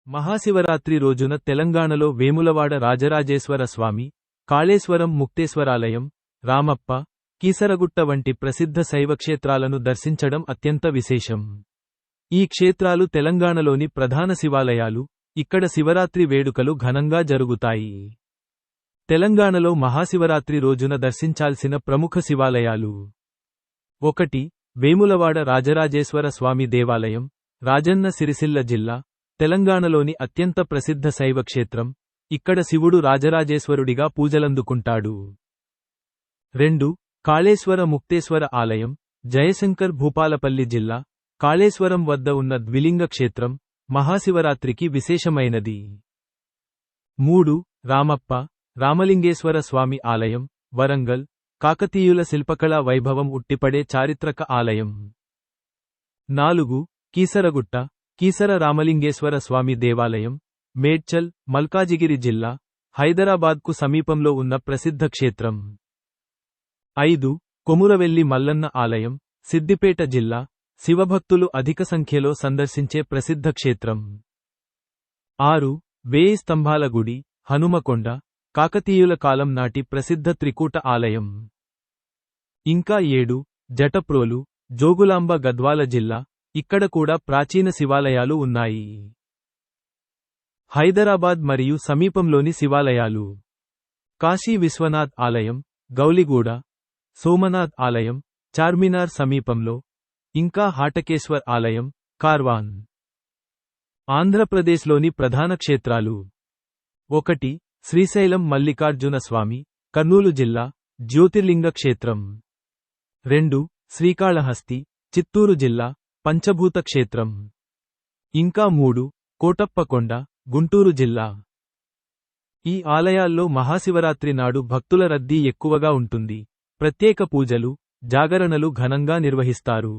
మహాశివరాత్రి రోజున తెలంగాణలో వేములవాడ రాజరాజేశ్వర స్వామి, కాళేశ్వరం ముక్తేశ్వరాలయం, రామప్ప, కీసరగుట్ట వంటి ప్రసిద్ధ శైవక్షేత్రాలను దర్శించడం అత్యంత విశేషం. ఈ క్షేత్రాలు తెలంగాణలోని ప్రధాన శివాలయాలు. ఇక్కడ శివరాత్రి వేడుకలు ఘనంగా జరుగుతాయి. తెలంగాణలో మహాశివరాత్రి రోజున దర్శించాల్సిన ప్రముఖ శివాలయాలు: 1. వేములవాడ రాజరాజేశ్వర స్వామి దేవాలయం, రాజన్న సిరిసిల్ల జిల్లా, తెలంగాణలోని అత్యంత ప్రసిద్ధ శైవక్షేత్రం. ఇక్కడ శివుడు రాజరాజేశ్వరుడిగా పూజలందుకుంటాడు. 2. కాళేశ్వర ముక్తేశ్వర ఆలయం, జయశంకర్ భూపాలపల్లి జిల్లా, కాళేశ్వరం వద్ద ఉన్న ద్విలింగ క్షేత్రం, మహాశివరాత్రికి విశేషమైనది. 3. రామప్ప, రామలింగేశ్వర స్వామి ఆలయం, వరంగల్, కాకతీయుల శిల్పకళా వైభవం ఉట్టిపడే చారిత్రక ఆలయం. 4. కీసరగుట్ట, కీసర రామలింగేశ్వర స్వామి దేవాలయం, మేడ్చల్, మల్కాజిగిరి జిల్లా, హైదరాబాద్కు సమీపంలో ఉన్న ప్రసిద్ధ క్షేత్రం. 5. కొమురవెల్లి మల్లన్న ఆలయం, సిద్దిపేట జిల్లా, శివభక్తులు అధిక సంఖ్యలో సందర్శించే ప్రసిద్ధ క్షేత్రం. 6. వేయి స్తంభాల గుడి, హనుమకొండ, కాకతీయుల కాలం నాటి ప్రసిద్ధ త్రికూట ఆలయం. ఇంకా 7. జటప్రోలు, జోగులాంబ గద్వాల జిల్లా, ఇక్కడ కూడా ప్రాచీన శివాలయాలు ఉన్నాయి. హైదరాబాద్ మరియు సమీపంలోని శివాలయాలు: కాశీ విశ్వనాథ్ ఆలయం, గౌలిగూడ, సోమనాథ్ ఆలయం, చార్మినార్ సమీపంలో, ఇంకా హాటకేశ్వర్ ఆలయం, కార్వాన్. ఆంధ్రప్రదేశ్లోని ప్రధాన క్షేత్రాలు: 1. శ్రీశైలం మల్లికార్జున స్వామి, కర్నూలు జిల్లా, జ్యోతిర్లింగ క్షేత్రం. 2. శ్రీకాళహస్తి, చిత్తూరు జిల్లా, పంచభూత క్షేత్రం. ఇంకా 3. కోటప్పకొండ, గుంటూరు జిల్లా. ఈ ఆలయాల్లో మహాశివరాత్రి నాడు భక్తుల రద్దీ ఎక్కువగా ఉంటుంది. ప్రత్యేక పూజలు, జాగరణలు ఘనంగా నిర్వహిస్తారు.